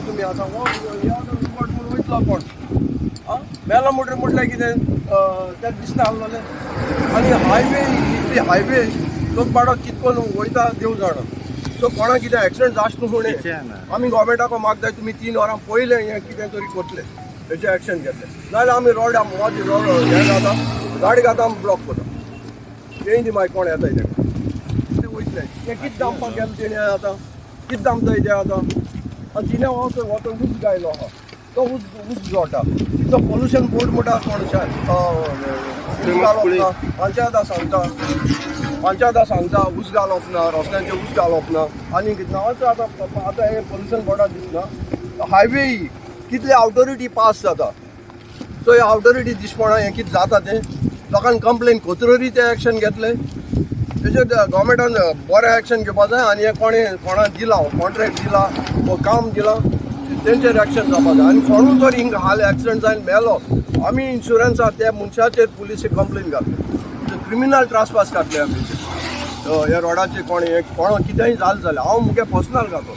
तुमी आतां हो रिपोर्ट म्हणून वयतलो कोण मेलो म्हटल्यार कितें तें दिसना आसलोलें आनी हायवे इतली हायवे तो पाडो कितको वयता देव जाणा सो कोणाक कितें एक्सिडेंट जावचें न्हू म्हणून आमी गोवोरमेंटाक मागताय तुमी 3 वरां पयलें हें कितें तरी करतले हेचें एक्शन घेतलें नाजाल्यार आमी रोड हें जाता गाडी घाता आमी ब्लॉक करता तें दी मागीर कोण येताय तें वयतलें तें कितें दामपाक गेलें तेणें आतां कितें दामताय तें आतां आनी तिणें हो तो उज गायलो आहा तो उज जोडटा तो पोल्युशन बोर्ड म्हणटा कोण घालप ना पंचायता सांगता उस घालप ना रस्त्यांचेर उस घालप ना आनी कितें ना आतां हें पोल्युशन बोर्डाक दिसना हायवे कितले ऑथॉरिटी पास जाता सो हे ऑथॉरिटी दिसपणा हें कितें जाता तें लोकांनी कंप्लेन कोतरोरी ते एक्शन घेतले तेजेर गोवोरमेंटान बरें एक्शन घेवपा जाय आनी हे कोणा दिला कॉन्ट्रॅक्ट दिला वो काम दिला तेंचेर एक्शन जावपा जाय आनी कोणूय जर हिंगा हाल एक्सिडेंट जावन मेलो आमी इन्शुरन्सा त्या मनशाचेर पुलिशेक कंप्लेन घातले क्रिमिनल ट्रासपास घातले आमी हे रोडाचेर कोण कितेंय जालें जाल्यार हांव मुगे पर्सनल घातो